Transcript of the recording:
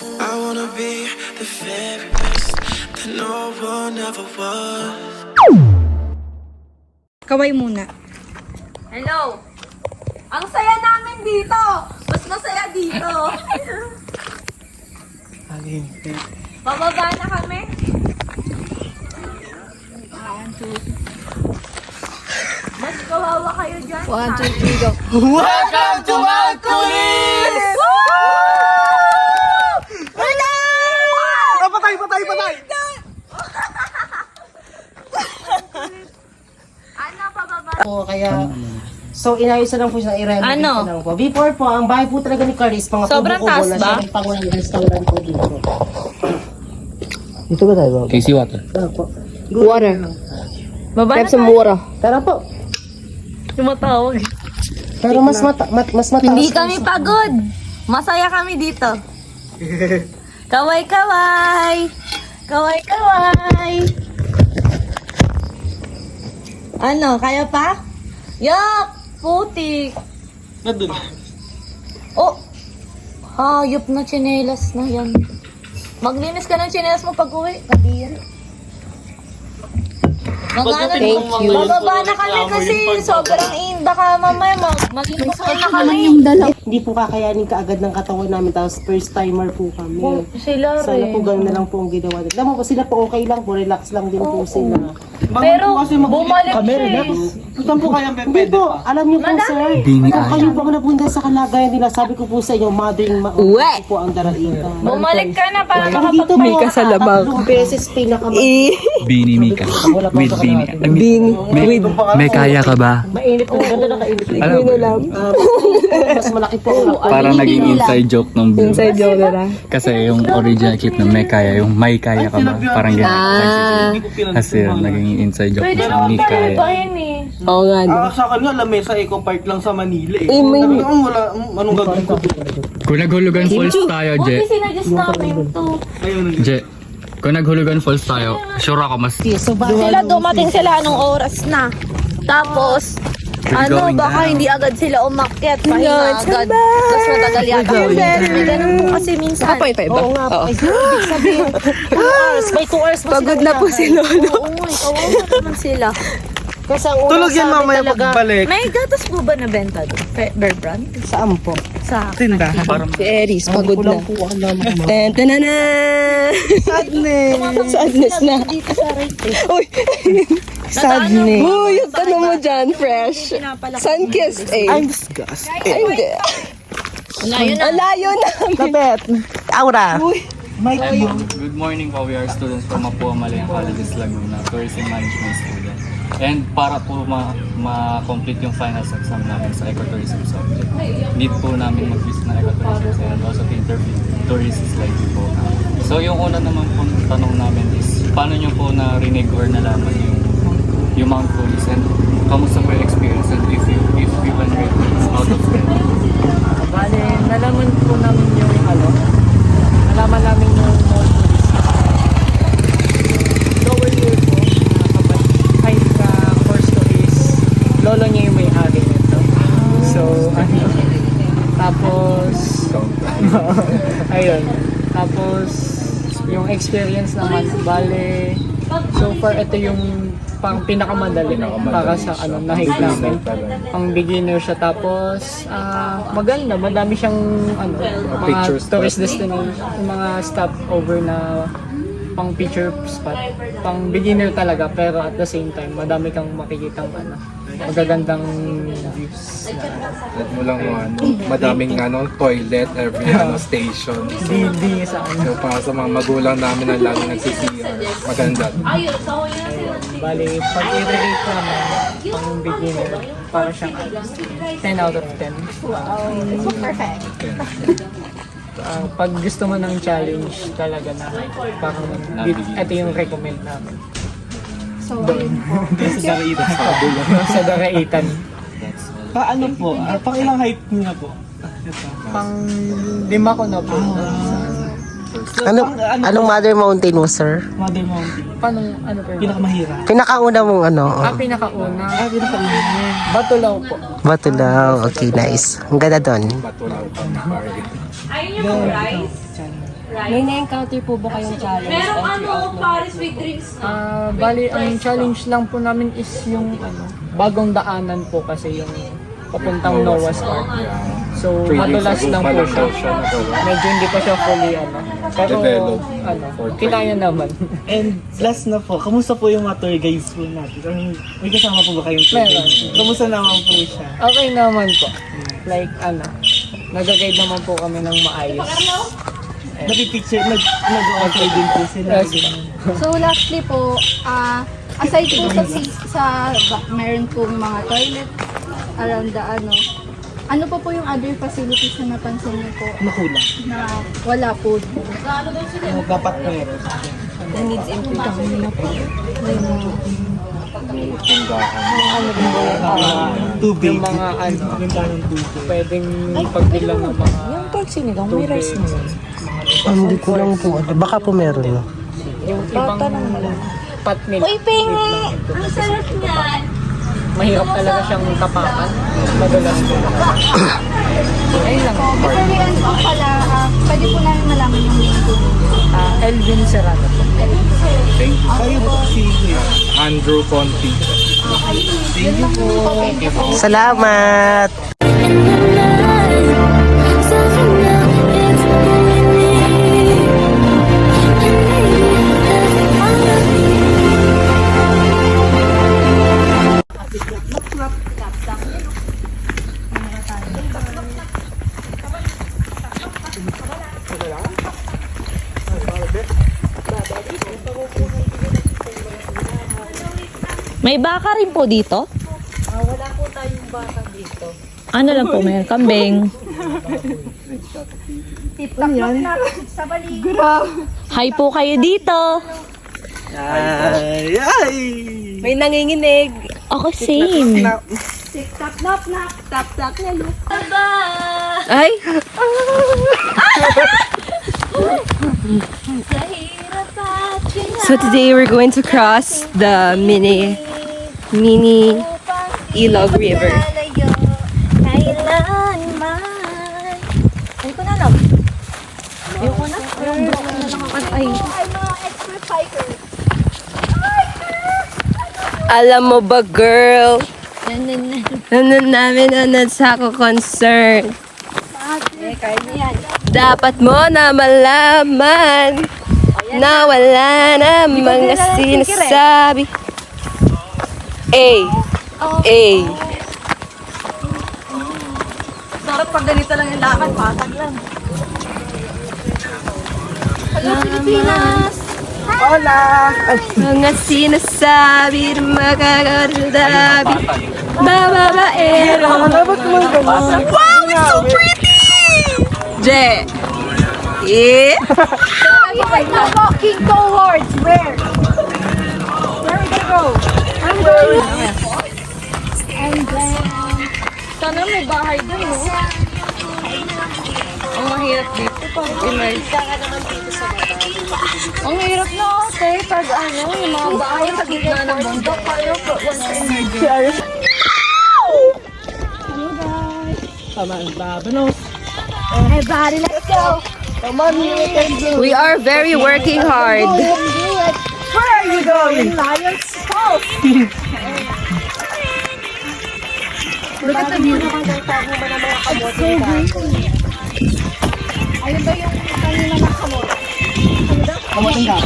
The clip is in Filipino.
I wanna be the very best that no one ever was. Kaway muna. Hello! Ang saya namin dito! Mas masaya dito! Bababa na kami. Mas kawawa kayo dyan. 1, 2, 3, go. Welcome to Malkulis! Patay! Ano, pababa? Po, kaya, so inayos na lang po siya, i-renovate Ano? na lang po. Before po, ang bahay po talaga ni Carlis, mga Sobrang kubo-kubo taas na ba? siya, may pangulang restaurant po dito. Dito ba tayo ba? Casey water. Tara po. Water. Baba na Grab some tayo. water. Tara po. Tumatawag. Pero mas mataas. Hindi kami pagod. Masaya kami dito. Kaway-kaway! Kaway-kaway! Ano, kaya pa? Yak! Putik! Nandun. Oh! Hayop na tsinelas na yan. Maglinis ka ng tsinelas mo pag uwi. Kadiri. Thank you. Bababa na kami kasi sobrang inda ka mamaya. Maglinis na kami. Hindi po kakayanin kaagad ng katawan namin, tapos first timer po kami. Sila Sana po ganun na lang po ang ginawa. Alam mo po, sila po okay lang po, relax lang din po sila. Pero bumalik siya eh. Saan po kaya Hindi po, alam niyo po sir, kung kayo po ang napunta sa kalagayan nila, sabi ko po sa inyo, Uwe! po ang daraitan. Bumalik ka na para Dito po, May kasalabang. tatlong beses pinakamat. Bini Mika. With Bini. Bin. May kaya ka ba? Mainit po, ganda na kainit. Alam mo, Mas malaki po ang parang naging inside joke ng buo. Inside joke na lang. Kasi yung original clip na may kaya, yung may kaya ka ba? Parang gano'n. Kasi yun, naging inside joke Pwede na naman may tayo kaya. ba yun eh? Oo nga. no. Sa akin nga, lamesa Eco Park lang sa Manila eh. may- Sabi ko, wala, anong gagawin ko? Kung naghulugan falls tayo, Je. Buti sinadjust namin to. Ayun, Je. Kung naghulugan falls tayo, sure ako mas... Sila dumating sila anong oras na. Tapos, ano, going baka down. hindi agad sila umakyat. Pahinga agad. Tapos matagal yata. May ganun po kasi minsan. Pa iba. Oo nga po, ay ibig sabihin, 2 hours, may 2 hours pa Pagod na po si Lolo. Oo nga, kawawa naman sila. Kasi ang unang tulog yan sa amin mamaya talaga, pagbalik. May gatas po ba na benta doon? Bear brand? Saan po? Sa Tindahan. Si Aries, pagod na. Kulang po alam mo. Tantanana! Sadness na. dito sa right eh. Uy! Sadness. Uy, yung tanong mo dyan, fresh. Sun-kissed eh. I'm disgusted. Ay, hindi. Layo na. Ang layo namin. Kapet. Aura. Good morning po. We are students from Mapua Malayan Colleges Laguna, Tourism Management student. And para po ma-complete yung finals exam namin sa ecotourism subject, need po namin mag-quiz na ecotourism and also to interview tourists like you po. So yung una naman po tanong namin is, paano nyo po narinig or nalaman yung Mount Pulis and kamusta po yung experience and if you can rate it out of 10? Bale, nalaman po namin yung nalaman namin yung Mount Pulis. Lower year po, kahit course to is lolo niya yung may-ari nito. So, tapos, ayun. Tapos, yung experience naman, bale, so far ito yung pang pinakamadali para sa na-hike namin. Pang beginner siya, tapos maganda, madami siyang mga tourist destination, mga stopover na pang picture spot. Pang beginner talaga, pero at the same time madami kang makikitang magagandang views na Let mo lang madaming toilet, every station. di sa So para sa mga magulang namin na lagi nag-CR, maganda. Bali, pag i-relate naman, pang beginner, para siyang 10 out of 10. Perfect. Pag gusto mo ng challenge talaga na parang ito yung recommend namin. Sa Daraitan. Paano po? Pang ilang height niyo na po? Pang 5 ko na po. Anong Mother Mountain mo, sir? Mother Mountain. Paano, ano pa yun? Pinakamahirap. Pinakauna mong Pinakauna. Batulaw po. Batulaw. Okay, nice. Ang ganda doon. Ayun yung rice. May na-encounter po ba kayong challenge? Bali, ang challenge lang po namin is yung bagong daanan po kasi yung papuntang Noah's Ark. So, madulas lang po siya. Medyo hindi pa siya fully pero kinaya naman. And last na po, kamusta po yung mga tour guides po natin? May kasama po ba kayong tour Meron. guides? Kamusta naman po siya? Okay naman po. Like, nag-guide naman po kami ng maayos. Napipicture, nag-offer din po sila. Yes, So lastly po, aside po meron pong mga toilet around the ano pa po yung other facilities na napansin niyo po Makulang. na wala po? Dapat meron. Tubig. Yung mga Yung tanong tubig. pwedeng pagbilang ng mga Yung pag sinigang, may rice na yun. Hindi ko lang po. Baka po meron, no? yung ibang pot nila. Uy, pengi! Ang sarap niyan! Mahirap talaga siyang tapakan. Madalas po. Ayun lang. Before we end po pala, pwede po namin malaman yung name po. Elvin Serrano po. Thank you. Kayo po si Andrew Conti. Salamat! May baka rin po dito? Wala po tayong bata dito. Ano lang po, may kambing. Sa balik. Hi po kayo dito. Ay! Ay! May nanginginig. Ako same. Tap, knock, knock. Tap, tap, hello. Ay! So today we're going to cross the mini Ilog River. Alam mo ba, girl? Namin sa ako concern. Dapat mo na malaman na wala na mga sinasabi. Sarap pag ganito lang yung lakad, patag lang. Hello, Pilipinas! Mga sinasabi na makakadabi. Bababaero. Wow, it's so pretty! Je! Yeah! We're now walking towards where? Where we gonna go? I'm going. And then... Sana may bahay doon, no? Ang mahirap dito pag Ang hirap na ate, pag yung mga bahay sa gitna ng bundok, kayo po, Tama ang babanos. everybody, let's go! We are very working hard. Where are you going? Lion's Falls! Look at the view. Ayun ba yung kanina na kamote? Kamuting ka.